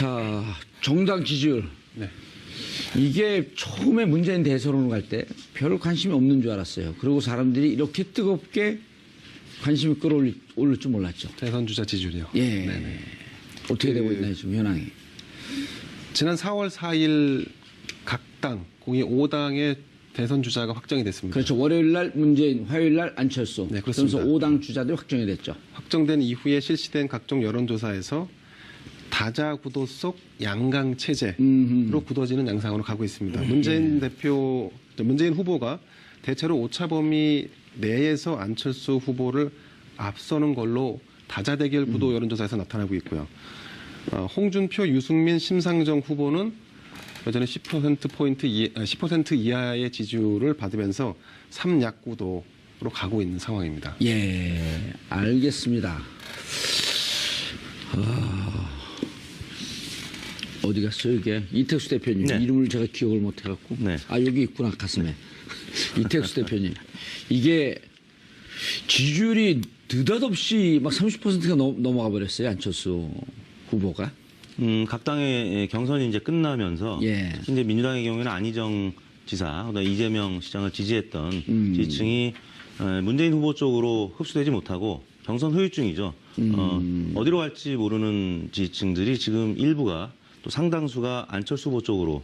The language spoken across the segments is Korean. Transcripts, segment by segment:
자, 정당 지지율. 네. 이게 처음에 문재인 대선으로 갈 때 별 관심이 없는 줄 알았어요. 그리고 사람들이 이렇게 뜨겁게 관심을 끌어올릴 줄 몰랐죠. 대선 주자 지지율이요. 예. 네네. 어떻게 되고 있나요, 지금 현황이? 지난 4월 4일 각 당, 공이 5당의 대선 주자가 확정이 됐습니다. 그렇죠. 월요일 날 문재인, 화요일 날 안철수. 네, 그렇습니다. 그래서 5당 주자들이 확정이 됐죠. 확정된 이후에 실시된 각종 여론조사에서 다자 구도 속 양강 체제로 굳어지는 양상으로 가고 있습니다. 문재인 후보가 대체로 오차 범위 내에서 안철수 후보를 앞서는 걸로 다자 대결 구도 여론조사에서 나타나고 있고요. 홍준표, 유승민, 심상정 후보는 여전히 10% 이하의 지지율을 받으면서 3약 구도로 가고 있는 상황입니다. 예, 알겠습니다. 어디 갔어요, 이게? 이택수 대표님. 네. 이름을 제가 기억을 못 해갖고. 네. 아, 여기 있구나, 가슴에. 이택수 대표님. 이게 지지율이 느닷없이 막 30%가 넘어가 버렸어요, 안철수 후보가. 각 당의 경선이 이제 끝나면서 예. 특히 이제 민주당의 경우에는 안희정 지사, 그다음에 이재명 시장을 지지했던 지지층이 문재인 후보 쪽으로 흡수되지 못하고 경선 후유증이죠. 어디로 갈지 모르는 지지층들이 지금 일부가 또 상당수가 안철수 후보 쪽으로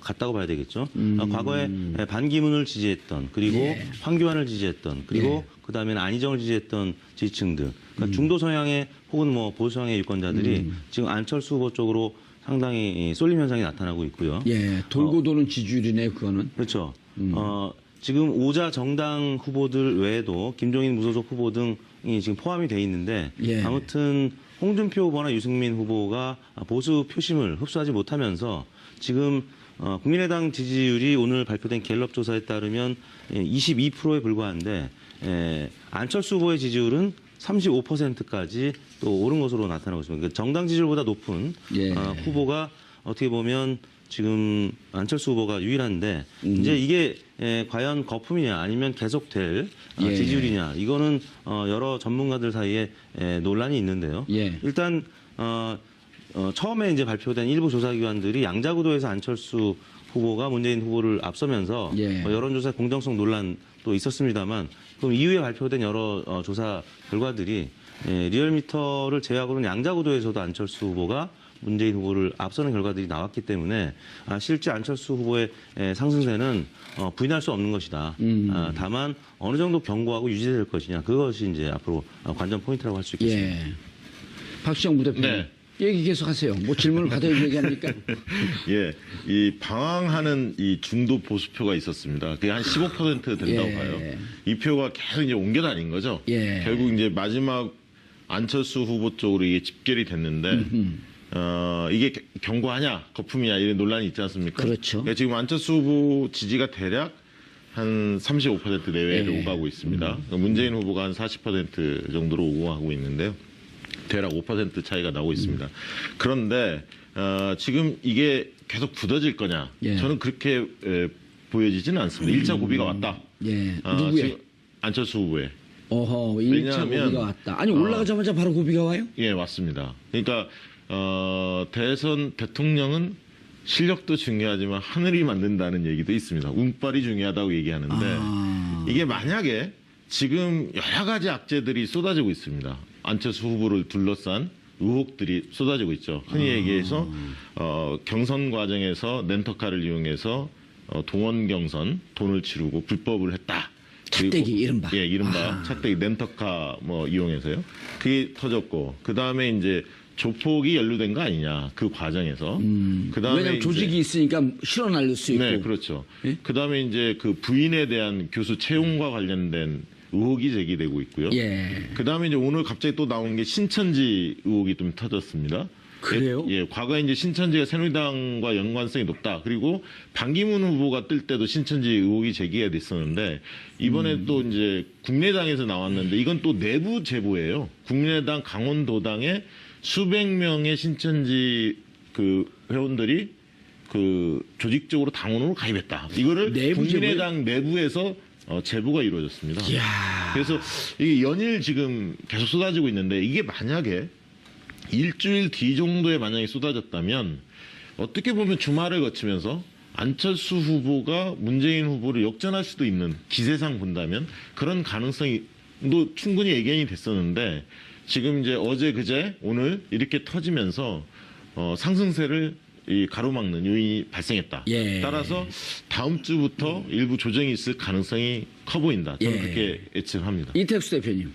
갔다고 봐야 되겠죠. 과거에 반기문을 지지했던, 그리고 예. 황교안을 지지했던, 그리고 그다음에는 안희정을 지지했던 지지층들, 그러니까 중도 성향의 혹은 뭐 보수 성향의 유권자들이 지금 안철수 후보 쪽으로 상당히 쏠림 현상이 나타나고 있고요. 예, 돌고 도는 지지율이네요, 그거는. 그렇죠. 지금 오자 정당 후보들 외에도 김종인 무소속 후보 등이 지금 포함이 돼 있는데 예. 아무튼 홍준표 후보나 유승민 후보가 보수 표심을 흡수하지 못하면서 지금 국민의당 지지율이 오늘 발표된 갤럽 조사에 따르면 22%에 불과한데 안철수 후보의 지지율은 35%까지 또 오른 것으로 나타나고 있습니다. 그러니까 정당 지지율보다 높은 예. 후보가 어떻게 보면 지금 안철수 후보가 유일한데 이제 이게 과연 거품이냐 아니면 계속될 예. 지지율이냐 이거는 여러 전문가들 사이에 논란이 있는데요. 예. 일단 처음에 이제 발표된 일부 조사기관들이 양자구도에서 안철수 후보가 문재인 후보를 앞서면서 예. 여론조사 공정성 논란도 있었습니다만 그럼 이후에 발표된 여러 조사 결과들이 리얼미터를 제외하고는 양자구도에서도 안철수 후보가 문재인 후보를 앞서는 결과들이 나왔기 때문에 실제 안철수 후보의 상승세는 부인할 수 없는 것이다. 다만 어느 정도 견고하고 유지될 것이냐 그것이 이제 앞으로 관전 포인트라고 할 수 있겠습니다. 예. 박시영 부대표님. 네. 얘기 계속하세요. 뭐 질문을 받아야 얘기합니까? 예, 이 방황하는 이 중도 보수표가 있었습니다. 그게 한 15% 된다고 예. 봐요. 이 표가 계속 이제 옮겨 다닌 거죠. 예. 결국 이제 마지막 안철수 후보 쪽으로 이게 집결이 됐는데, 이게 견고하냐, 거품이냐 이런 논란이 있지 않습니까? 그렇죠. 그러니까 지금 안철수 후보 지지가 대략 한 35% 내외로 예. 오가고 있습니다. 그러니까 문재인 후보가 한 40% 정도로 오가고 있는데요. 대략 5% 차이가 나고 있습니다. 그런데 지금 이게 계속 굳어질 거냐? 예. 저는 그렇게 보여지지는 않습니다. 1차 고비가 왔다. 예. 누구의? 지금 안철수 후보의. 어허, 1차 왜냐하면, 고비가 왔다. 아니, 올라가자마자 바로 고비가 와요? 예, 맞습니다. 그러니까 대선 대통령은 실력도 중요하지만 하늘이 만든다는 얘기도 있습니다. 운빨이 중요하다고 얘기하는데 이게 만약에 지금 여러 가지 악재들이 쏟아지고 있습니다. 안철수 후보를 둘러싼 의혹들이 쏟아지고 있죠. 흔히 얘기해서 경선 과정에서 렌터카를 이용해서 동원 경선 돈을 치르고 불법을 했다. 착대기, 이른바. 예, 이른바 착대기 렌터카 뭐 이용해서요. 그게 터졌고 그 다음에 이제 조폭이 연루된 거 아니냐 그 과정에서. 그다음에 왜냐면 조직이 있으니까 실어 날릴 수 있고. 네, 그렇죠. 예? 그 다음에 이제 그 부인에 대한 교수 채용과 관련된 의혹이 제기되고 있고요. 예. 그 다음에 이제 오늘 갑자기 또 나온 게 신천지 의혹이 좀 터졌습니다. 그래요? 예, 과거에 이제 신천지가 새누리당과 연관성이 높다. 그리고 반기문 후보가 뜰 때도 신천지 의혹이 제기가 됐었는데 이번에 또 이제 국민의당에서 나왔는데 이건 또 내부 제보예요. 국민의당 강원도당에 수백 명의 신천지 그 회원들이 그 조직적으로 당원으로 가입했다. 이거를 내부 국민의당 내부에서 제보가 이루어졌습니다. 이야. 그래서 이게 연일 지금 계속 쏟아지고 있는데 이게 만약에 일주일 뒤 정도에 만약에 쏟아졌다면 어떻게 보면 주말을 거치면서 안철수 후보가 문재인 후보를 역전할 수도 있는 기세상 본다면 그런 가능성도 충분히 예견이 됐었는데 지금 이제 어제 그제 오늘 이렇게 터지면서 상승세를 가로막는 요인이 발생했다. 예. 따라서 다음 주부터 일부 조정이 있을 가능성이 커 보인다. 저는 예. 그렇게 예측합니다. 이택수 대표님.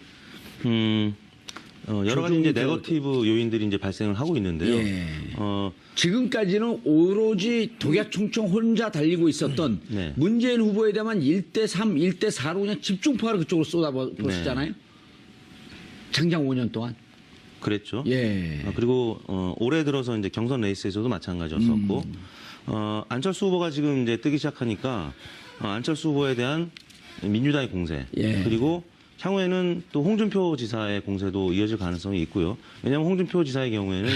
여러 가지 이제 조정이 네거티브 요인들이 이제 발생을 하고 있는데요. 예. 어, 지금까지는 오로지 독야총총 혼자 달리고 있었던 네. 문재인 후보에 대한 1대3, 1대4로 그냥 집중포화를 그쪽으로 쏟아부었잖아요. 장장 5년 동안. 그랬죠. 예. 그리고 올해 들어서 이제 경선 레이스에서도 마찬가지였었고 안철수 후보가 지금 이제 뜨기 시작하니까 안철수 후보에 대한 민주당의 공세 예. 그리고 향후에는 또 홍준표 지사의 공세도 이어질 가능성이 있고요. 왜냐하면 홍준표 지사의 경우에는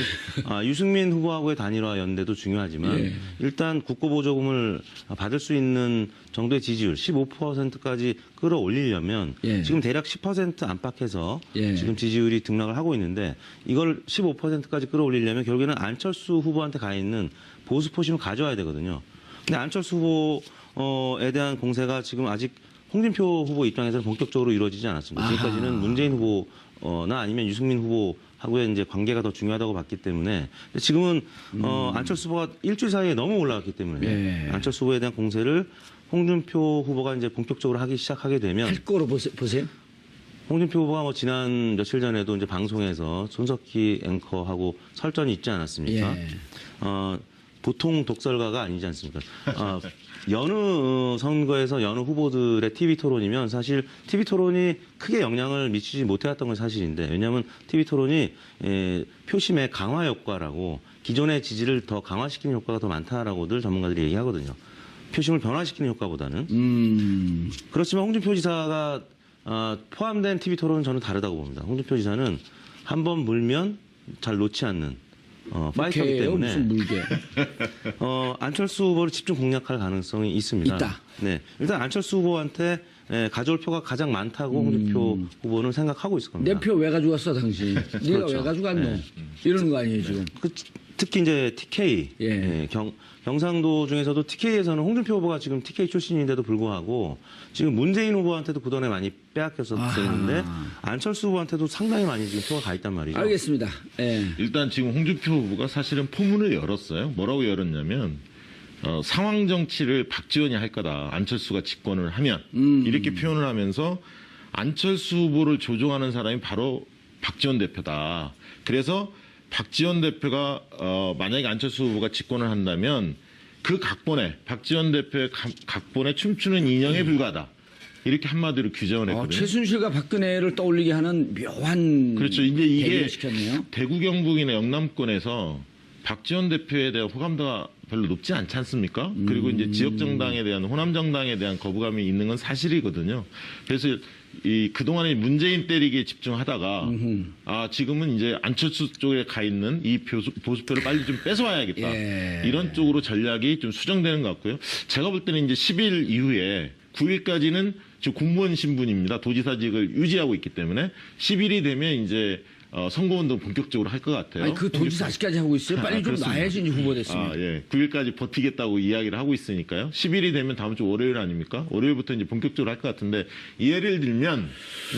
유승민 후보하고의 단일화 연대도 중요하지만 예. 일단 국고보조금을 받을 수 있는 정도의 지지율 15%까지 끌어올리려면 예. 지금 대략 10% 안팎에서 예. 지금 지지율이 등락을 하고 있는데 이걸 15%까지 끌어올리려면 결국에는 안철수 후보한테 가 있는 보수 포심을 가져와야 되거든요. 근데 안철수 후보에 대한 공세가 지금 아직 홍준표 후보 입장에서는 본격적으로 이루어지지 않았습니다. 지금까지는 문재인 후보나 아니면 유승민 후보하고의 이제 관계가 더 중요하다고 봤기 때문에 근데 지금은 안철수 후보가 일주일 사이에 너무 올라갔기 때문에 예. 안철수 후보에 대한 공세를 홍준표 후보가 이제 본격적으로 하기 시작하게 되면 할 거로 보세요. 홍준표 후보가 뭐 지난 며칠 전에도 이제 방송에서 손석희 앵커하고 설전이 있지 않았습니까? 예. 보통 독설가가 아니지 않습니까? 여느 선거에서 여느 후보들의 TV 토론이면 사실 TV 토론이 크게 영향을 미치지 못해왔던 건 사실인데 왜냐하면 TV 토론이 표심의 강화 효과라고 기존의 지지를 더 강화시키는 효과가 더 많다라고들 전문가들이 얘기하거든요. 표심을 변화시키는 효과보다는. 그렇지만 홍준표 지사가 포함된 TV 토론은 저는 다르다고 봅니다. 홍준표 지사는 한번 물면 잘 놓지 않는 파이터이기 오케이요? 때문에 무슨 물개. 안철수 후보를 집중 공략할 가능성이 있습니다. 있다. 네, 일단 안철수 후보한테 가져올 표가 가장 많다고 홍준표 후보는 생각하고 있을 겁니다. 내 표 왜 가져갔어 당신? 네가 그렇죠. 왜 가져갔노? 네. 이러는 거 아니에요 지금? 특히 이제 TK, 예. 경상도 중에서도 TK에서는 홍준표 후보가 지금 TK 출신인데도 불구하고 지금 문재인 후보한테도 그동안에 많이 빼앗겼었는데 안철수 후보한테도 상당히 많이 지금 표가 가 있단 말이죠. 알겠습니다. 예. 일단 지금 홍준표 후보가 사실은 포문을 열었어요. 뭐라고 열었냐면 상황 정치를 박지원이 할 거다. 안철수가 집권을 하면 이렇게 표현을 하면서 안철수 후보를 조종하는 사람이 바로 박지원 대표다. 그래서 박지원 대표가 만약에 안철수 후보가 집권을 한다면 그 각본에 박지원 대표의 각본에 춤추는 인형에 불과하다. 이렇게 한마디로 규정을 했거든요. 최순실과 박근혜를 떠올리게 하는 묘한 그렇죠. 이제 이게 대결을 시켰네요. 대구 경북이나 영남권에서 박지원 대표에 대한 호감도가 별로 높지 않지 않습니까? 그리고 이제 지역 정당에 대한 호남 정당에 대한 거부감이 있는 건 사실이거든요. 그래서 그동안에 문재인 때리기에 집중하다가 지금은 이제 안철수 쪽에 가 있는 이 보수표를 빨리 좀 뺏어와야겠다. 예. 이런 쪽으로 전략이 좀 수정되는 것 같고요. 제가 볼 때는 이제 10일 이후에 9일까지는 지금 공무원 신분입니다. 도지사직을 유지하고 있기 때문에 10일이 되면 이제 선거운동 본격적으로 할 것 같아요. 아니 그 도지사 아직까지 하고 있어요? 빨리 좀 그렇습니다. 놔야지 이제 후보 됐으면. 예. 9일까지 버티겠다고 이야기를 하고 있으니까요. 10일이 되면 다음 주 월요일 아닙니까? 월요일부터 이제 본격적으로 할 것 같은데 예를 들면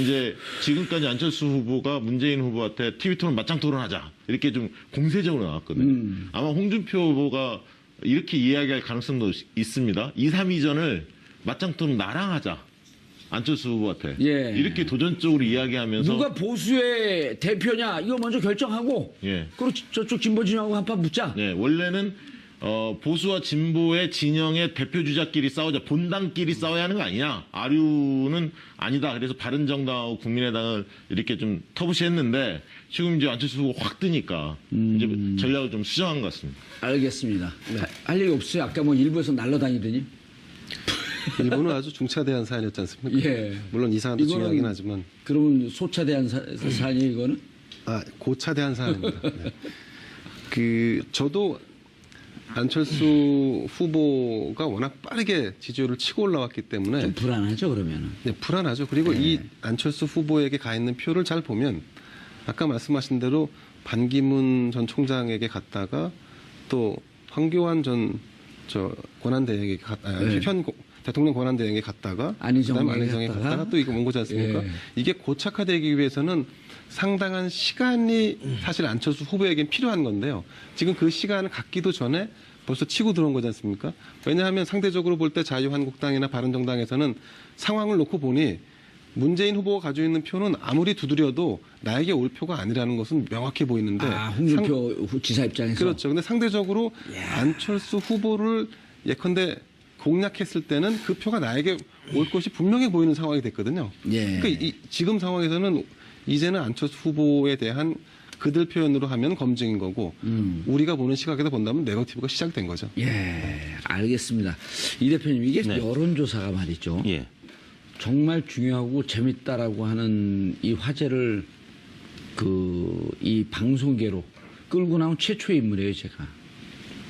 이제 지금까지 안철수 후보가 문재인 후보한테 TV 토론 맞짱 토론하자 이렇게 좀 공세적으로 나왔거든요. 아마 홍준표 후보가 이렇게 이야기할 가능성도 있습니다. 2, 3위전을 맞짱 토론 나랑 하자. 안철수 후보한테 예. 이렇게 도전적으로 이야기하면서 누가 보수의 대표냐 이거 먼저 결정하고 예. 그리고 저쪽 진보 진영하고 한판 붙자. 네, 원래는 보수와 진보의 진영의 대표 주자끼리 싸우자, 본당끼리 싸워야 하는 거 아니냐? 아류는 아니다. 그래서 바른정당하고 국민의당을 이렇게 좀 터부시했는데 지금 이제 안철수 후보가 확 뜨니까 이제 전략을 좀 수정한 것 같습니다. 알겠습니다. 할 얘기 없어요. 아까 뭐 일부에서 날라다니더니. 일본은 아주 중차대한 사안이었지 않습니까? 예. 물론 이 사안도 이거는 중요하긴 하지만 그러면 소차대한 사안이 이거는? 고차대한 사안입니다. 네. 저도 안철수 후보가 워낙 빠르게 지지율을 치고 올라왔기 때문에 좀 불안하죠 그러면은. 네, 불안하죠. 그리고 이 안철수 후보에게 가 있는 표를 잘 보면 아까 말씀하신 대로 반기문 전 총장에게 갔다가 또 황교안 전 권한대행에게 현 대통령 권한대행에게 갔다가 그다음에 안희정에 갔다가 또 이거 온 거지 않습니까? 예. 이게 고착화되기 위해서는 상당한 시간이 사실 안철수 후보에겐 필요한 건데요. 지금 그 시간을 갖기도 전에 벌써 치고 들어온 거지 않습니까? 왜냐하면 상대적으로 볼 때 자유한국당이나 바른정당에서는 상황을 놓고 보니 문재인 후보가 가지고 있는 표는 아무리 두드려도 나에게 올 표가 아니라는 것은 명확해 보이는데. 홍준표 지사 입장에서. 그렇죠. 근데 상대적으로 안철수 후보를 예컨대 공략했을 때는 그 표가 나에게 올 것이 분명해 보이는 상황이 됐거든요. 예. 그러니까 지금 상황에서는 이제는 안철수 후보에 대한 그들 표현으로 하면 검증인 거고 우리가 보는 시각에서 본다면 네거티브가 시작된 거죠. 예, 알겠습니다. 이 대표님, 이게 네. 여론조사가 말이죠. 예. 정말 중요하고 재밌다라고 하는 이 화제를 이 방송계로 끌고 나온 최초의 인물이에요, 제가. 아,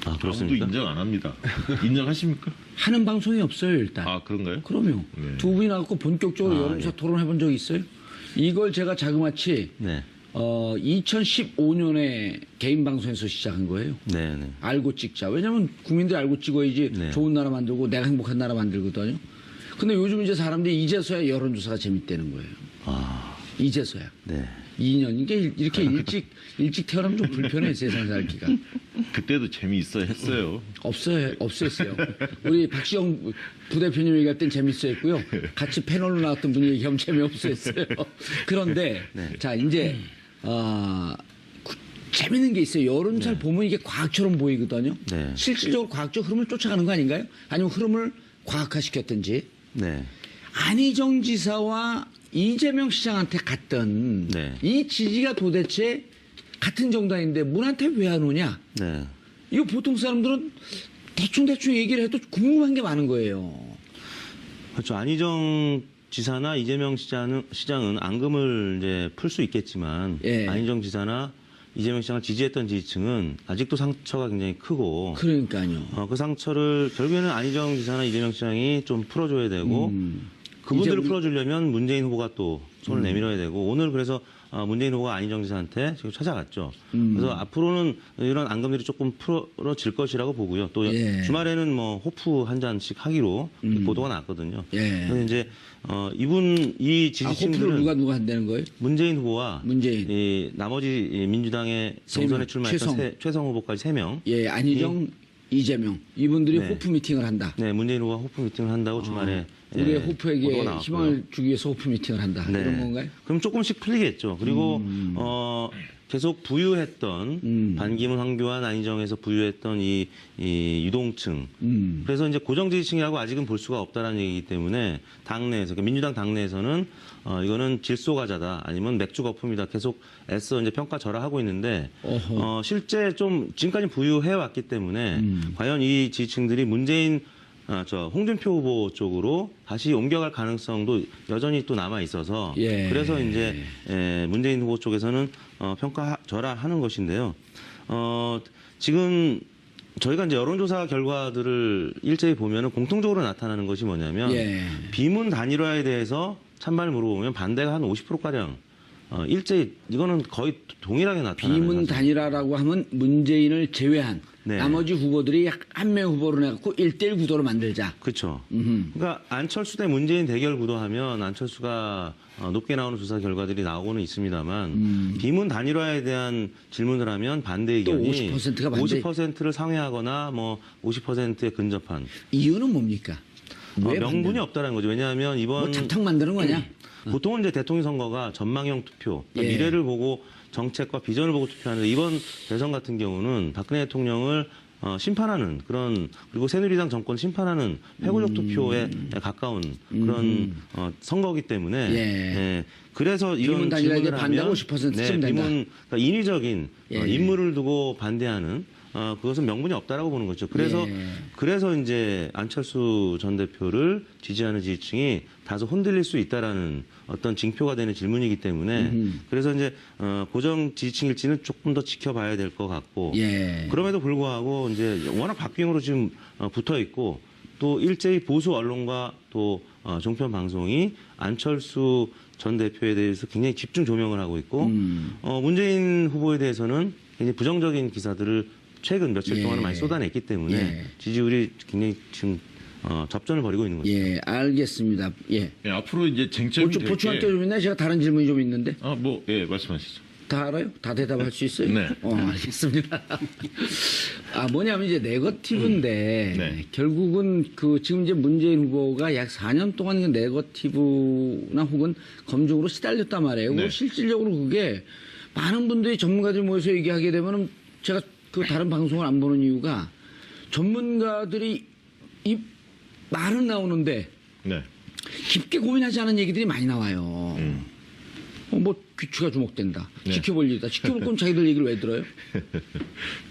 아무도 그렇습니까? 인정 안 합니다. 인정하십니까? 하는 방송이 없어요, 일단. 아, 그런가요? 그럼요. 네. 두 분이 나왔고 본격적으로 여론조사 토론해 본 적이 있어요? 이걸 제가 자그마치 네. 2015년에 개인 방송에서 시작한 거예요. 네, 네. 알고 찍자. 왜냐면 국민들이 알고 찍어야지 네. 좋은 나라 만들고 내가 행복한 나라 만들거든요. 근데 요즘 이제 사람들이 이제서야 여론조사가 재밌다는 거예요. 아, 이제서야. 네. 2년. 이게 이렇게 일찍 태어나면 좀 불편해, 세상 살기가. 그때도 재미있어 했어요. 없었어요. 우리 박시영 부대표님 얘기할 땐 재밌어 했고요. 같이 패널로 나왔던 분이 얘기하면 재미없어 했어요. 그런데, 자, 이제, 재밌는 게 있어요. 여론조사를 보면 이게 과학처럼 보이거든요. 네. 실질적으로 과학적 흐름을 쫓아가는 거 아닌가요? 아니면 흐름을 과학화시켰든지. 네. 안희정 지사와 이재명 시장한테 갔던 네. 이 지지가 도대체 같은 정당인데 문한테 왜 안 오냐? 네. 이거 보통 사람들은 대충 얘기를 해도 궁금한 게 많은 거예요. 그렇죠. 안희정 지사나 이재명 시장은 앙금을 이제 풀 수 있겠지만 예. 안희정 지사나 이재명 시장을 지지했던 지지층은 아직도 상처가 굉장히 크고 그러니까요. 그 상처를 결국에는 안희정 지사나 이재명 시장이 좀 풀어줘야 되고 그분들을 이제 풀어주려면 문재인 후보가 또 손을 내밀어야 되고 오늘 그래서 문재인 후보가 안희정 지사한테 지금 찾아갔죠. 그래서 앞으로는 이런 앙금들이 조금 풀어질 것이라고 보고요. 또 예. 주말에는 뭐 호프 한 잔씩 하기로 보도가 났거든요. 예. 그래서 이제 이 호프를 지지층들은 누가 한다는 거예요? 문재인 후보와 문재인. 이 나머지 민주당의 세 경선에 명, 출마했던 최성 후보까지 3명. 예, 안희정, 이재명 이분들이 네. 호프 미팅을 한다. 네, 문재인 후보가 호프 미팅을 한다고 주말에 우리의 예, 호프에게 보도가 나왔고요. 희망을 주기 위해서 호프 미팅을 한다. 네. 이런 건가요? 그럼 조금씩 풀리겠죠. 그리고 계속 부유했던 반기문, 황교안, 안희정에서 부유했던 이 유동층. 그래서 이제 고정 지지층이라고 아직은 볼 수가 없다라는 얘기이기 때문에 당내에서 그러니까 민주당 당내에서는 이거는 질소과자다 아니면 맥주 거품이다 계속 애써 이제 평가절하하고 있는데 실제 좀 지금까지 부유해 왔기 때문에 과연 이 지지층들이 문재인 홍준표 후보 쪽으로 다시 옮겨갈 가능성도 여전히 또 남아 있어서 예. 그래서 이제 문재인 후보 쪽에서는 평가절하하는 것인데요. 지금 저희가 이제 여론조사 결과들을 일제히 보면은 공통적으로 나타나는 것이 뭐냐면 예. 비문 단일화에 대해서 찬반을 물어보면 반대가 한 50%가량 일제히 이거는 거의 동일하게 나타나는 비문 사실. 단일화라고 하면 문재인을 제외한 네. 나머지 후보들이 약 한 명 후보로 내갖고 1대1 구도로 만들자. 그렇죠. 그러니까 안철수 대 문재인 대결 구도하면 안철수가 높게 나오는 조사 결과들이 나오고는 있습니다만 비문 단일화에 대한 질문을 하면 반대 의견이 50%가 반대. 50%를 상회하거나 뭐 50%에 근접한 이유는 뭡니까? 왜 명분이 반대는? 없다는 거죠. 왜냐하면 이번 뭐 잡탕 만드는 거냐? 보통은 이제 대통령 선거가 전망형 투표, 그러니까 예. 미래를 보고 정책과 비전을 보고 투표하는데 이번 대선 같은 경우는 박근혜 대통령을 심판하는 그런 그리고 새누리당 정권 심판하는 패권력 투표에 가까운 그런 선거이기 때문에 예. 그래서 비문 이런 단일화에 질문을 반대가 하면 50%쯤 된다. 비문 그러니까 인위적인 예. 인물을 두고 반대하는 그것은 명분이 없다라고 보는 거죠. 그래서 예. 그래서 이제 안철수 전 대표를 지지하는 지지층이 다소 흔들릴 수 있다라는 어떤 징표가 되는 질문이기 때문에 그래서 이제 고정 지지층일지는 조금 더 지켜봐야 될 것 같고 예. 그럼에도 불구하고 이제 워낙 박빙으로 지금 붙어 있고 또 일제히 보수 언론과 또 종편 방송이 안철수 전 대표에 대해서 굉장히 집중 조명을 하고 있고 문재인 후보에 대해서는 굉장히 부정적인 기사들을 최근 며칠 예. 동안은 많이 쏟아냈기 때문에 예. 지지율이 굉장히 지금 접전을 벌이고 있는 거죠. 예, 알겠습니다. 예. 예, 앞으로 이제 쟁점이 될 보충할 게- 게 좀 있나요? 제가 다른 질문이 좀 있는데. 예, 말씀하시죠. 다 알아요? 다 대답할 수 있어요? 네. 알겠습니다. 뭐냐면 이제 네거티브인데 네. 결국은 그 지금 이제 문재인 후보가 약 4년 동안 그 네거티브나 혹은 검증으로 시달렸단 말이에요. 네. 실질적으로 그게 많은 분들이 전문가들이 모여서 얘기하게 되면은 제가 그 다른 방송을 안 보는 이유가 전문가들이 이 말은 나오는데 네. 깊게 고민하지 않은 얘기들이 많이 나와요. 뭐 귀추가 주목된다. 네. 지켜볼 일이다. 지켜볼 거면 자기들 얘기를 왜 들어요?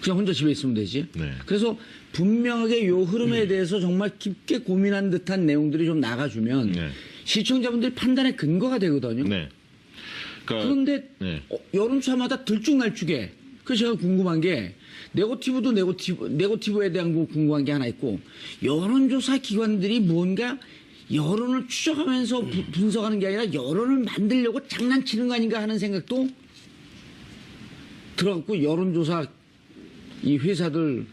그냥 혼자 집에 있으면 되지. 네. 그래서 분명하게 요 흐름에 대해서 정말 깊게 고민한 듯한 내용들이 좀 나가주면 네. 시청자분들이 판단의 근거가 되거든요. 네. 그러니까 그런데 네. 여론조사마다 들쭉날쭉해. 그래서 제가 궁금한 게 네거티브도 네거티브에 대한 거 궁금한 게 하나 있고 여론조사 기관들이 뭔가 여론을 추적하면서 분석하는 게 아니라 여론을 만들려고 장난치는 거 아닌가 하는 생각도 들어갔고 여론조사 이 회사들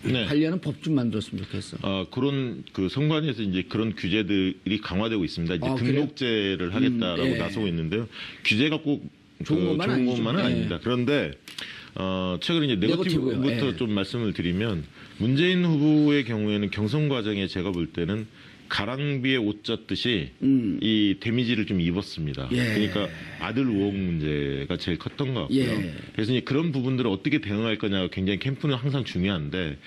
네. 관리하는 법 좀 만들었으면 좋겠어. 그런 그 선관위에서 이제 그런 규제들이 강화되고 있습니다. 이제 그래요? 등록제를 하겠다라고 예. 나서고 있는데요. 규제가 꼭 좋은 것만 아니죠. 것만은 예. 아닙니다. 그런데 최근에 이제 네거티브요. 네거티브부터 예. 좀 말씀을 드리면 문재인 후보의 경우에는 경선 과정에 제가 볼 때는 가랑비에 옷 젖듯이 이 데미지를 좀 입었습니다. 예. 그러니까 아들 의혹 문제가 제일 컸던 것 같고요. 예. 그래서 이제 그런 부분들을 어떻게 대응할 거냐가 굉장히 캠프는 항상 중요한데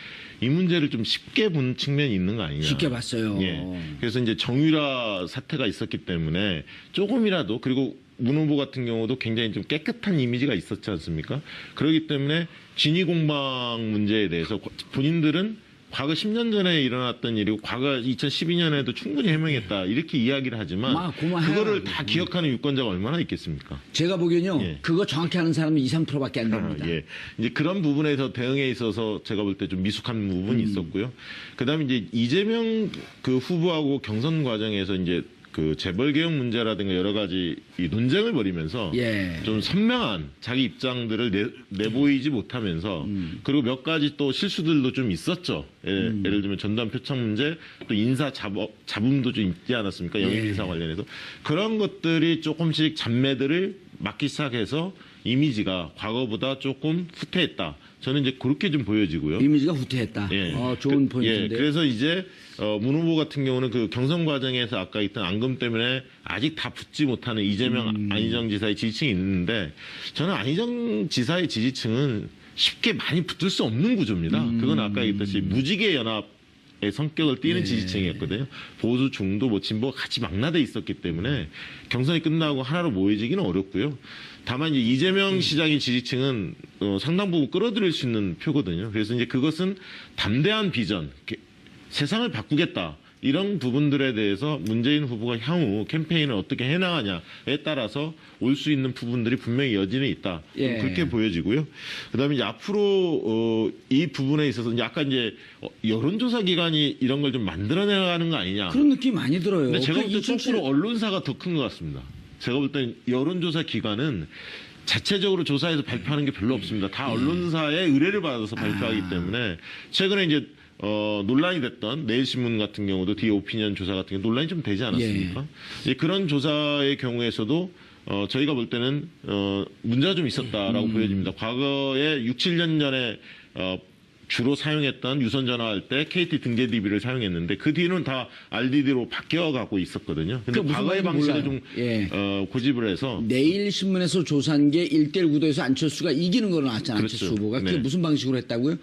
이 문제를 좀 쉽게 본 측면이 있는 거 아니냐. 쉽게 봤어요. 예. 그래서 이제 정유라 사태가 있었기 때문에 조금이라도 그리고 문 후보 같은 경우도 굉장히 좀 깨끗한 이미지가 있었지 않습니까? 그렇기 때문에 진위 공방 문제에 대해서 본인들은 과거 10년 전에 일어났던 일이고 과거 2012년에도 충분히 해명했다 이렇게 이야기를 하지만 고마워요. 그거를 다 기억하는 유권자가 얼마나 있겠습니까? 제가 보기엔요. 예. 그거 정확히 아는 사람은 2, 3%밖에 안 됩니다. 예. 이제 그런 부분에서 대응에 있어서 제가 볼 때 좀 미숙한 부분이 있었고요. 그다음에 이제 이재명 그 후보하고 경선 과정에서 이제 그 재벌 개혁 문제라든가 여러 가지 이 논쟁을 벌이면서 예. 좀 선명한 자기 입장들을 내보이지 못하면서 그리고 몇 가지 또 실수들도 좀 있었죠. 예를 들면 전단 표창 문제 또 인사 잡음도 좀 있지 않았습니까? 영입 인사 관련해서 그런 것들이 조금씩 잡매들을 막기 시작해서 이미지가 과거보다 조금 후퇴했다. 저는 이제 그렇게 좀 보여지고요. 이미지가 후퇴했다. 예. 좋은 포인트인데. 그래서 이제 문 후보 같은 경우는 그 경선 과정에서 아까 있던 앙금 때문에 아직 다 붙지 못하는 이재명, 안희정 지사의 지지층이 있는데 저는 안희정 지사의 지지층은 쉽게 많이 붙을 수 없는 구조입니다. 그건 아까 얘기했듯이 무지개 연합의 성격을 띠는 지지층이었거든요. 보수, 중도, 뭐 진보가 같이 망라돼 있었기 때문에 경선이 끝나고 하나로 모여지기는 어렵고요. 다만 이제 이재명 시장의 지지층은 상당 부분 끌어들일 수 있는 표거든요. 그래서 이제 그것은 담대한 비전, 세상을 바꾸겠다. 이런 부분들에 대해서 문재인 후보가 향후 캠페인을 어떻게 해나가냐에 따라서 올 수 있는 부분들이 분명히 여지는 있다. 예. 그렇게 보여지고요. 그다음에 이제 앞으로 이 부분에 있어서 이제 아까 이제 여론조사 기관이 이런 걸 좀 만들어내가는 거 아니냐. 그런 느낌 많이 들어요. 근데 제가 볼 때 2007 거꾸로 언론사가 더 큰 것 같습니다. 제가 볼 땐 여론조사 기관은 자체적으로 조사해서 발표하는 게 별로 없습니다. 다 언론사의 의뢰를 받아서 발표하기 때문에 최근에 이제 논란이 됐던 내일신문 같은 경우도 디오피니언 조사 같은 경우 논란이 좀 되지 않았습니까? 이제 그런 조사의 경우에서도 저희가 볼 때는 문제가 좀 있었다라고 보여집니다. 과거에 6, 7년 전에 주로 사용했던 유선 전화할 때 KT 등재 DB를 사용했는데 그 뒤는 다 RDD로 바뀌어가고 있었거든요. 근데 그게 무슨 과거의 말인지 방식을 몰라요. 좀 예. 고집을 해서 내일 신문에서 조사한 게 1대1 구도에서 안철수가 이기는 거로 나왔잖아요. 그렇죠. 안철수 후보가. 그게 네. 무슨 방식으로 했다고요?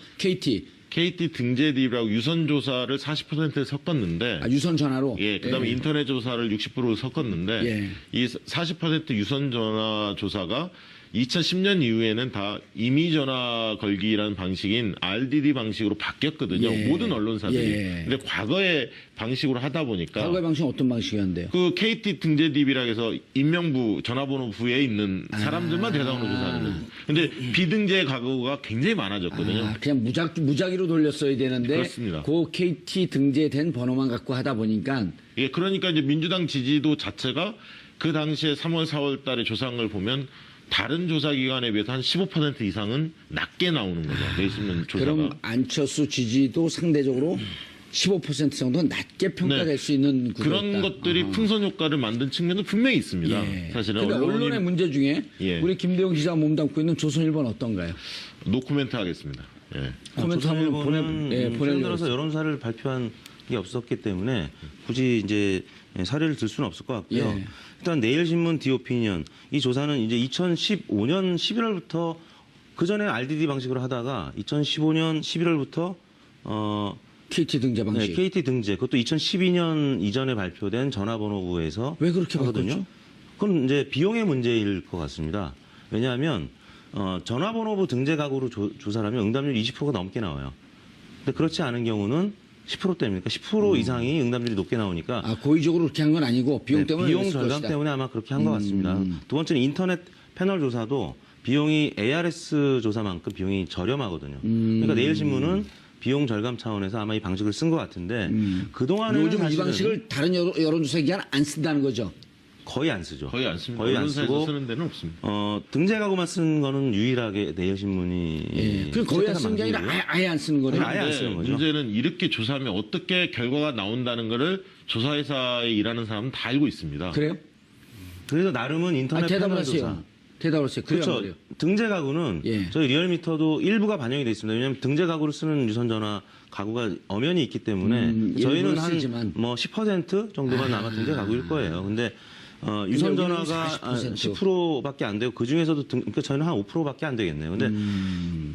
KT 등재 DB라고 유선 조사를 40%를 섞었는데 유선 전화로. 예, 그다음에 예. 인터넷 조사를 60% 섞었는데 예. 이 40% 유선 전화 조사가 2010년 이후에는 다 임의 전화 걸기라는 방식인 RDD 방식으로 바뀌었거든요. 예. 모든 언론사들이. 예. 근데 과거의 방식으로 하다 보니까 과거의 방식은 어떤 방식이었는데요? 그 KT 등재 DB라 해서 인명부 전화번호부에 있는 사람들만 대상으로 조사하는 거죠. 근데 비등재 가구가 굉장히 많아졌거든요. 그냥 무작위로 돌렸어야 되는데 그렇습니다. 그 KT 등재된 번호만 갖고 하다 보니까 예, 그러니까 이제 민주당 지지도 자체가 그 당시에 3월, 4월 달에 조사한 걸 보면 다른 조사 기관에 비해서 한 15% 이상은 낮게 나오는 거죠. 내신문 조사가. 그럼 안철수 지지도 상대적으로 15% 정도 낮게 평가될 네. 수 있는 구조다. 그런 것들이 풍선 효과를 만든 측면도 분명히 있습니다. 예. 사실은 근데 언론의 문제 중에 예. 우리 김대용 기자가 몸담고 있는 조선일보는 어떤가요? 노코멘트 하겠습니다. 예. 코멘트 한번 조선일보는 최근 최근 들어서 들어서 여론조사를 발표한 게 없었기 때문에 굳이 이제 사례를 들 수는 없을 것 같고요. 예. 일단 내일신문 디오피니언 이 조사는 이제 2015년 11월부터 그 전에 RDD 방식으로 하다가 2015년 11월부터 KT 등재 방식. 네, KT 등재 그것도 2012년 이전에 발표된 전화번호부에서 왜 그렇게 하거든요. 바꿨죠? 그건 이제 비용의 문제일 것 같습니다. 왜냐하면 전화번호부 등재 가구로 조사를 하면 응답률이 20%가 넘게 나와요. 근데 그렇지 않은 경우는 10%대입니까? 10% 이상이 응답률이 높게 나오니까 아, 고의적으로 그렇게 한 건 아니고 비용 네, 때문에 비용 그랬을 절감 것이다. 때문에 아마 그렇게 한 것 같습니다. 두 번째는 인터넷 패널 조사도 비용이 ARS 조사만큼 비용이 저렴하거든요. 그러니까 내일신문은 비용 절감 차원에서 아마 이 방식을 쓴 것 같은데 그동안은 요즘 이 사실은 방식을 다른 여론조사 기관 안 쓴다는 거죠. 거의 안 쓰죠. 거의 안 씁니다. 거의 안 언론사에서 쓰고 쓰는 데는 없습니다. 등재 가구만 쓴 거는 유일하게 내일신문이 예. 그 거의 안 쓰는 게 아니라 아예 안 쓰는 거네요. 아예 안 쓰는 거죠. 문제는 이렇게 조사하면 어떻게 결과가 나온다는 거를 조사회사에 일하는 사람은 다 알고 있습니다. 그래요? 그래서 나름은 인터넷 대답을 패널 하세요. 조사. 대답을 하세요. 그래요, 안 그렇죠. 그래요? 등재 가구는 예. 저희 리얼미터도 일부가 반영이 돼 있습니다. 왜냐하면 등재 가구를 쓰는 유선전화 가구가 엄연히 있기 때문에 저희는 일부는 쓰지만. 한 뭐 10% 정도만 아마 등재 가구일 거예요. 근데 유선전화가 여기는 40%. 10%밖에 안 되고 그 중에서도 그러니까 저희는 한 5%밖에 안 되겠네요. 근데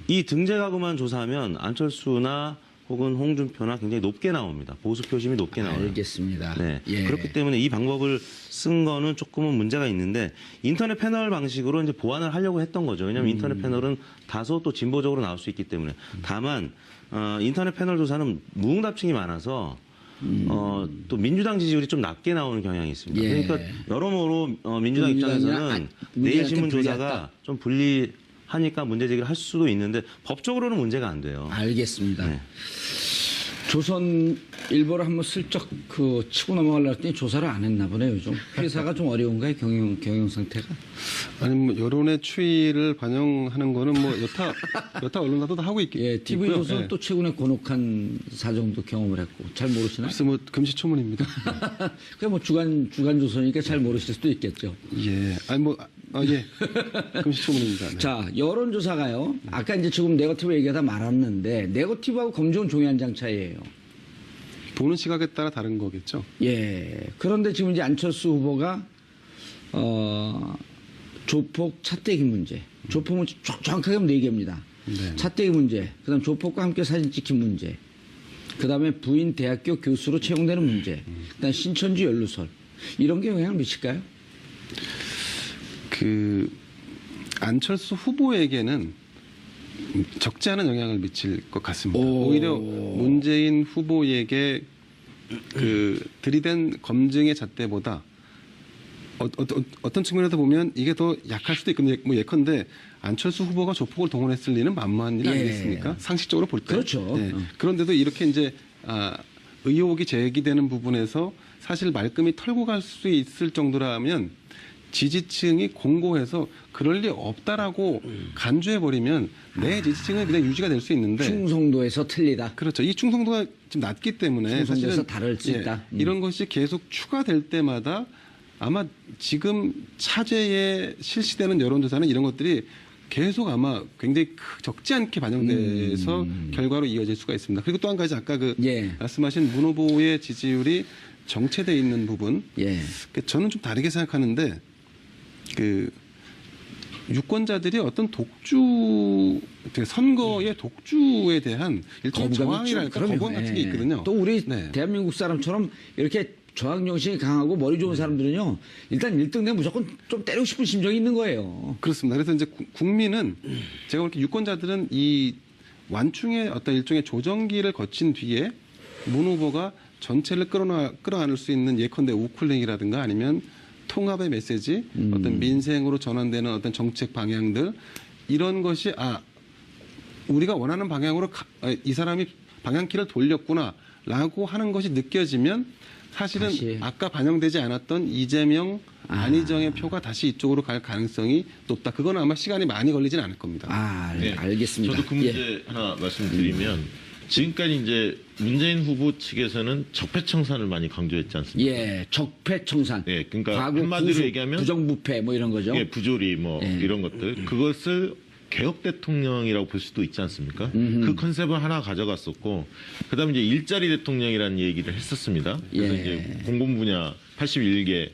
이 등재 가구만 조사하면 안철수나 혹은 홍준표나 굉장히 높게 나옵니다. 보수 표심이 높게 나와요. 알겠습니다. 네. 예. 그렇기 때문에 이 방법을 쓴 거는 조금은 문제가 있는데 인터넷 패널 방식으로 이제 보완을 하려고 했던 거죠. 왜냐하면 인터넷 패널은 다소 또 진보적으로 나올 수 있기 때문에. 다만 인터넷 패널 조사는 무응답층이 많아서 또 민주당 지지율이 좀 낮게 나오는 경향이 있습니다. 예. 그러니까 여러모로 민주당 민주당이나 입장에서는 내일신문 민주당한테 조사가 좀 불리하니까 문제 제기를 할 수도 있는데 법적으로는 문제가 안 돼요. 알겠습니다. 네. 조선일보를 한번 슬쩍 치고 넘어가려고 했더니 조사를 안 했나 보네요. 요즘 회사가 좀 어려운가요? 경영 상태가? 아니 뭐 여론의 추이를 반영하는 거는 뭐 여타 언론사도 다 하고 예, TV 있고요. 조선 예. 또 최근에 곤혹한 사정도 경험을 했고 잘 모르시나요? 글쎄 뭐 금시초문입니다. 그냥 뭐 주간 조선이니까 잘 모르실 수도 있겠죠. 예, 아니 뭐 예, 금시초문입니다. 네. 자, 여론조사가요. 아까 이제 지금 네거티브 얘기하다 말았는데 네거티브하고 검증은 종이 한 장 차이예요. 보는 시각에 따라 다른 거겠죠. 예. 그런데 지금 이제 안철수 후보가 조폭 차떼기 문제. 조폭은 정확하게 하면 4개입니다. 네. 차떼기 문제. 그다음 조폭과 함께 사진 찍힌 문제. 그다음에 부인 대학교 교수로 채용되는 문제. 그다음 신천지 연루설. 이런 게 영향을 미칠까요? 그 안철수 후보에게는 적지 않은 영향을 미칠 것 같습니다. 오. 오히려 문재인 후보에게 그 들이댄 검증의 잣대보다 어떤 측면에서 보면 이게 더 약할 수도 있거든요. 뭐 예컨대 안철수 후보가 조폭을 동원했을 리는 만무한 일 예. 아니겠습니까? 상식적으로 볼 때. 그렇죠. 예. 그런데도 이렇게 이제 의혹이 제기되는 부분에서 사실 말끔히 털고 갈 수 있을 정도라면 지지층이 공고해서 그럴 리 없다라고 간주해버리면 내 지지층은 그냥 유지가 될 수 있는데 충성도에서 틀리다. 그렇죠. 이 충성도가 좀 낮기 때문에 충성도에서 사실은 다를 수 있다. 이런 것이 계속 추가될 때마다 아마 지금 차제에 실시되는 여론조사는 이런 것들이 계속 아마 굉장히 적지 않게 반영돼서 결과로 이어질 수가 있습니다. 그리고 또 한 가지 아까 예. 말씀하신 문 후보의 지지율이 정체돼 있는 부분, 예. 저는 좀 다르게 생각하는데 그 유권자들이 어떤 선거의 독주에 대한 일종의 저항이랄까 거부감 같은 게 있거든요. 또 우리 네. 대한민국 사람처럼 이렇게 저항 정신이 강하고 머리 좋은 사람들은요. 일단 1등 되면 무조건 좀 때리고 싶은 심정이 있는 거예요. 그렇습니다. 그래서 이제 국민은 제가 볼 때 유권자들은 이 완충의 어떤 일종의 조정기를 거친 뒤에 문 후보가 전체를 끌어안을 수 있는 예컨대 우쿨링이라든가 아니면 통합의 메시지, 어떤 민생으로 전환되는 어떤 정책 방향들 이런 것이 우리가 원하는 방향으로 이 사람이 방향키를 돌렸구나. 라고 하는 것이 느껴지면 사실은 다시. 아까 반영되지 않았던 이재명, 안희정의 표가 다시 이쪽으로 갈 가능성이 높다. 그건 아마 시간이 많이 걸리진 않을 겁니다. 네, 알겠습니다. 저도 그 문제 하나 말씀드리면 지금까지 이제 문재인 후보 측에서는 적폐청산을 많이 강조했지 않습니까? 예, 적폐청산. 예, 그러니까 과거 한마디로 얘기하면 부정부패 뭐 이런 거죠. 예, 부조리 뭐 이런 것들 그것을 개혁 대통령이라고 볼 수도 있지 않습니까? 그 컨셉을 하나 가져갔었고 그다음에 이제 일자리 대통령이라는 얘기를 했었습니다. 그래서 예. 이제 공공 분야 81개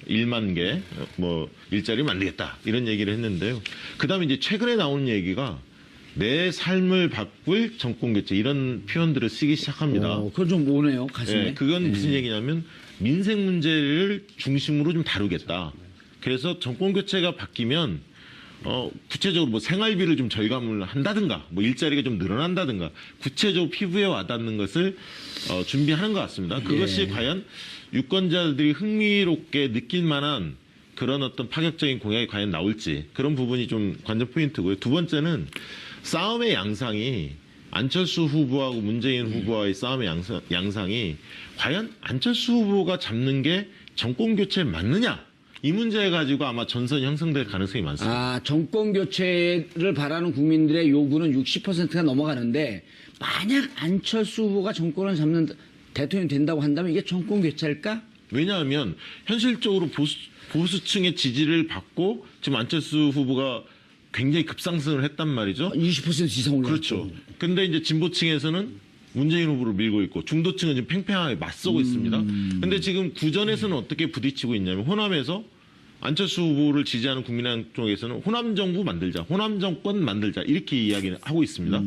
1만 개 뭐 일자리 만들겠다 이런 얘기를 했는데요. 그다음에 이제 최근에 나오는 얘기가 내 삶을 바꿀 정권 교체 이런 표현들을 쓰기 시작합니다. 그건 좀 오네요, 가슴에. 예, 그건 무슨 얘기냐면 민생 문제를 중심으로 좀 다루겠다. 그래서 정권 교체가 바뀌면 구체적으로 뭐 생활비를 좀 절감을 한다든가, 뭐 일자리가 좀 늘어난다든가, 구체적으로 피부에 와닿는 것을 준비하는 것 같습니다. 그것이 과연 유권자들이 흥미롭게 느낄 만한 그런 어떤 파격적인 공약이 과연 나올지 그런 부분이 좀 관전 포인트고요. 두 번째는 싸움의 양상이 안철수 후보하고 문재인 후보와의 싸움의 양상이 과연 안철수 후보가 잡는 게 정권 교체에 맞느냐? 이 문제 가지고 아마 전선이 형성될 가능성이 많습니다. 정권 교체를 바라는 국민들의 요구는 60%가 넘어가는데 만약 안철수 후보가 정권을 잡는 대통령이 된다고 한다면 이게 정권 교체일까? 왜냐하면 현실적으로 보수층의 지지를 받고 지금 안철수 후보가 굉장히 급상승을 했단 말이죠. 20% 이상 올랐죠. 그렇죠. 근데 이제 진보층에서는 문재인 후보를 밀고 있고 중도층은 지금 팽팽하게 맞서고 있습니다. 근데 지금 구전에서는 어떻게 부딪히고 있냐면 호남에서 안철수 후보를 지지하는 국민의당 쪽에서는 호남 정부 만들자, 호남 정권 만들자 이렇게 이야기를 하고 있습니다.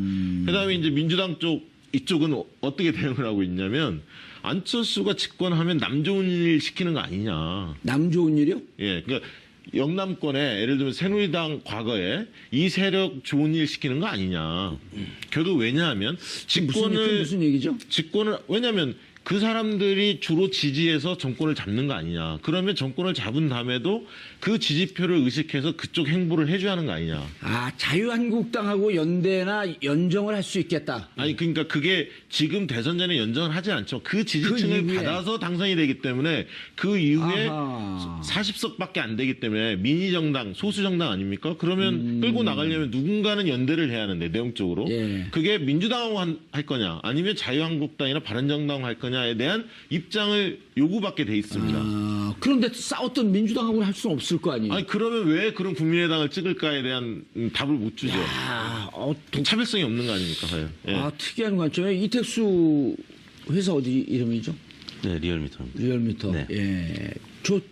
그다음에 이제 민주당 쪽 이쪽은 어떻게 대응을 하고 있냐면 안철수가 집권하면 남 좋은 일 시키는 거 아니냐. 남 좋은 일이요? 예, 그러니까 영남권에 예를 들면 새누리당 과거에 이 세력 좋은 일 시키는 거 아니냐. 결국 왜냐하면 그게 무슨 얘기죠? 집권을 왜냐하면 그 사람들이 주로 지지해서 정권을 잡는 거 아니냐. 그러면 정권을 잡은 다음에도 그 지지표를 의식해서 그쪽 행보를 해줘야 하는 거 아니냐. 자유한국당하고 연대나 연정을 할 수 있겠다. 아니 그러니까 그게 지금 대선 전에 연정을 하지 않죠. 그 지지층을 그 이후에. 받아서 당선이 되기 때문에 그 이후에 아하. 40석밖에 안 되기 때문에 미니 정당, 소수 정당 아닙니까? 그러면 끌고 나가려면 누군가는 연대를 해야 하는데 내용적으로 예. 그게 민주당하고 할 거냐, 아니면 자유한국당이나 바른정당하고 할 거냐에 대한 입장을 요구받게 돼 있습니다. 그런데 싸웠던 민주당하고는 할 수는 없을 거 아니에요. 아니 그러면 왜 그런 국민의당을 찍을까에 대한 답을 못 주죠. 차별성이 없는 거 아닙니까? 과연. 예. 특이한 관점에 이택수 회사 어디 이름이죠? 네, 리얼미터입니다. 리얼미터. 네. 예. 좀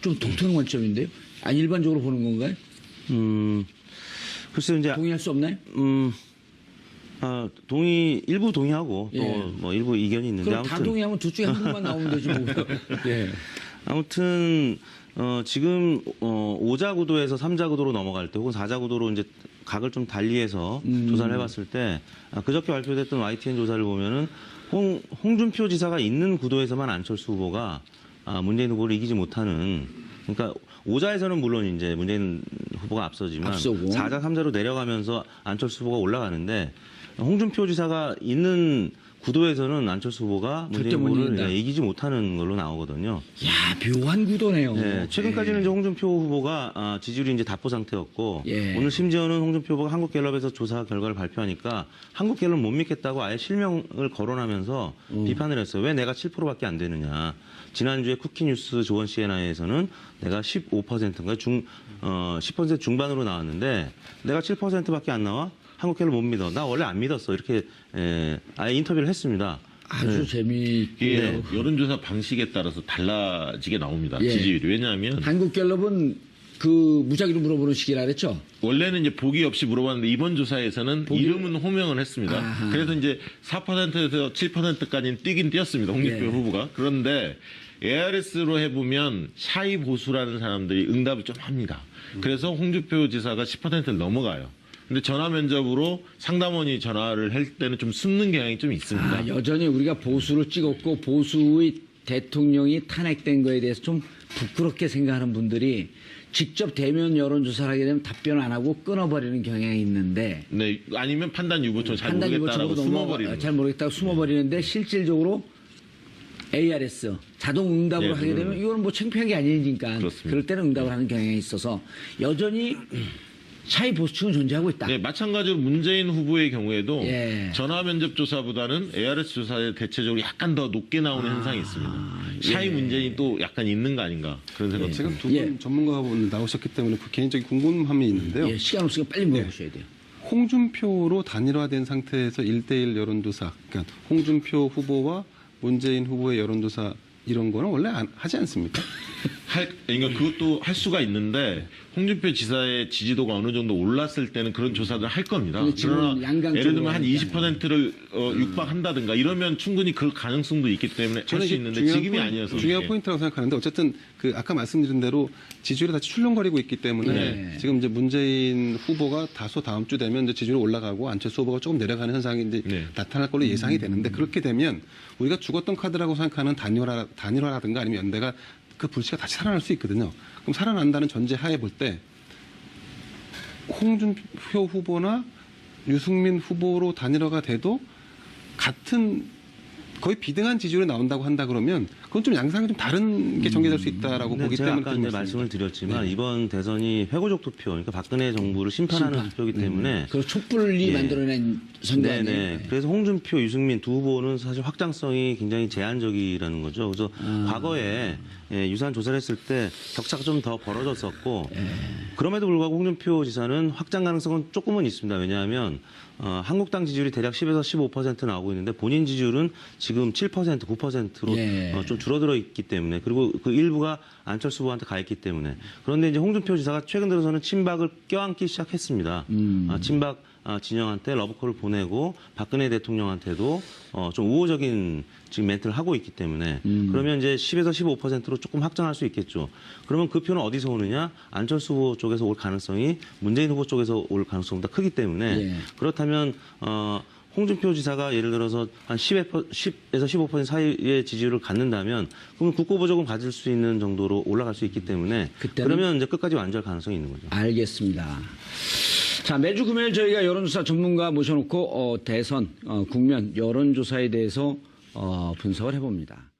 독특한 관점인데요. 일반적으로 보는 건가요? 글쎄요, 이제 동의할 수 없나요? 일부 동의하고 예. 또 뭐 일부 이견이 있는데 그럼 다 동의하면 둘 중에 한 분만 나오면 되지 뭐. 예. 아무튼 지금 5자 구도에서 3자 구도로 넘어갈 때 혹은 4자 구도로 이제 각을 좀 달리해서 조사를 해봤을 때 그저께 발표됐던 YTN 조사를 보면은 홍준표 지사가 있는 구도에서만 안철수 후보가 문재인 후보를 이기지 못하는, 그러니까 5자에서는 물론 이제 문재인 후보가 앞서지만 앞서고. 4자, 3자로 내려가면서 안철수 후보가 올라가는데 홍준표 지사가 있는 구도에서는 안철수 후보가 문재인 절대 못 후보를 이긴다. 이기지 못하는 걸로 나오거든요. 묘한 구도네요. 네, 최근까지는 이제 홍준표 후보가 지지율이 이제 답보 상태였고 예. 오늘 오늘 심지어는 홍준표 후보가 한국갤럽에서 조사 결과를 발표하니까 한국갤럽 못 믿겠다고 아예 실명을 거론하면서 비판을 했어요. 왜 내가 7%밖에 안 되느냐. 지난주에 쿠키뉴스 조원 CNI에서는 내가 15%인가 10% 중반으로 나왔는데 내가 7%밖에 안 나와? 한국갤럽 못 믿어. 나 원래 안 믿었어. 이렇게 아예 인터뷰를 했습니다. 아주 재미있게. 이게 여론조사 방식에 따라서 달라지게 나옵니다. 예. 지지율이. 왜냐하면 한국갤럽은 무작위로 물어보는 식이라 그랬죠? 원래는 이제 보기 없이 물어봤는데 이번 조사에서는 이름은 호명을 했습니다. 아하. 그래서 이제 4%에서 7%까지는 뛰긴 뛰었습니다. 홍준표 예. 후보가. 그런데 ARS로 해보면 샤이 보수라는 사람들이 응답을 좀 합니다. 그래서 홍준표 지사가 10%를 넘어가요. 근데 전화 면접으로 상담원이 전화를 할 때는 좀 숨는 경향이 좀 있습니다. 여전히 우리가 보수를 찍었고 보수의 대통령이 탄핵된 거에 대해서 좀 부끄럽게 생각하는 분들이 직접 대면 여론조사를 하게 되면 답변을 안 하고 끊어버리는 경향이 있는데 네, 아니면 판단 유보처럼 잘 판단 모르겠다라고 유보처로 숨어버리는 잘 모르겠다고 숨어버리는데 실질적으로 ARS 자동 응답으로 네, 하게 되면 이거는 뭐 창피한 게 아니니까 그렇습니다. 그럴 때는 응답을 하는 경향이 있어서 여전히 차이 보수층은 존재하고 있다. 네, 마찬가지로 문재인 후보의 경우에도 예. 전화 면접 조사보다는 ARS 조사에 대체적으로 약간 더 높게 나오는 현상이 있습니다. 샤이 문재인이 또 약간 있는 거 아닌가 그런 생각이 제가 듭니다. 두 분 예. 전문가분 나오셨기 때문에 그 개인적인 궁금함이 있는데요. 예, 시간 없으니까 빨리 물어보셔야 돼요. 홍준표로 단일화된 상태에서 1대1 여론조사, 그러니까 홍준표 후보와 문재인 후보의 여론조사 이런 거는 원래 하지 않습니까? 그러니까 그것도 할 수가 있는데 홍준표 지사의 지지도가 어느 정도 올랐을 때는 그런 조사를 할 겁니다. 근데 지금 그러나 양강 예를 들면 한 쪽으로 20%를 육박한다든가 이러면 충분히 그 가능성도 있기 때문에 할 수 이게 있는데 중요한 지금이 포인트- 아니어서 중요한 예. 포인트라고 생각하는데 어쨌든 그 아까 말씀드린 대로 지지율이 다시 출렁거리고 있기 때문에 네. 지금 이제 문재인 후보가 다소 다음 주 되면 이제 지지율이 올라가고 안철수 후보가 조금 내려가는 현상이 이제 네. 나타날 걸로 예상이 되는데 그렇게 되면 우리가 죽었던 카드라고 생각하는 단일화라든가 아니면 연대가 그 불씨가 다시 살아날 수 있거든요. 그럼 살아난다는 전제 하에 볼 때 홍준표 후보나 유승민 후보로 단일화가 돼도 같은 거의 비등한 지지율이 나온다고 한다 그러면 그건 좀 양상이 좀 다른 게 전개될 수 있다라고 근데 보기 제가 때문에 아까 드린 이제 말씀을 말씀입니다. 드렸지만 이번 대선이 회고적 투표, 그러니까 박근혜 정부를 심판하는 심판. 투표이기 때문에 그리고 촛불이 예. 만들어낸 선거 아니에요. 네네. 그래서 홍준표, 유승민 두 후보는 사실 확장성이 굉장히 제한적이라는 거죠. 그래서 과거에 유사한 조사를 했을 때 격차가 좀 더 벌어졌었고 그럼에도 불구하고 홍준표 지사는 확장 가능성은 조금은 있습니다. 왜냐하면 한국당 지지율이 대략 10에서 15% 나오고 있는데 본인 지지율은 지금 7%, 9%로 예. 좀 줄어들어 있기 때문에 그리고 그 일부가 안철수 후보한테 가 있기 때문에 그런데 이제 홍준표 지사가 최근 들어서는 친박을 껴안기 시작했습니다. 친박 진영한테 러브콜을 보내고 박근혜 대통령한테도 좀 우호적인 지금 멘트를 하고 있기 때문에 그러면 이제 10에서 15%로 조금 확장할 수 있겠죠. 그러면 그 표는 어디서 오느냐? 안철수 후보 쪽에서 올 가능성이 문재인 후보 쪽에서 올 가능성보다 크기 때문에 예. 그렇다면 홍준표 지사가 예를 들어서 한 10에서 15% 사이의 지지율을 갖는다면 그러면 국고보조금 가질 수 있는 정도로 올라갈 수 있기 때문에 그때는- 그러면 이제 끝까지 완주할 가능성이 있는 거죠. 알겠습니다. 자, 매주 금요일 저희가 여론조사 전문가 모셔놓고 대선 국면 여론조사에 대해서 분석을 해봅니다.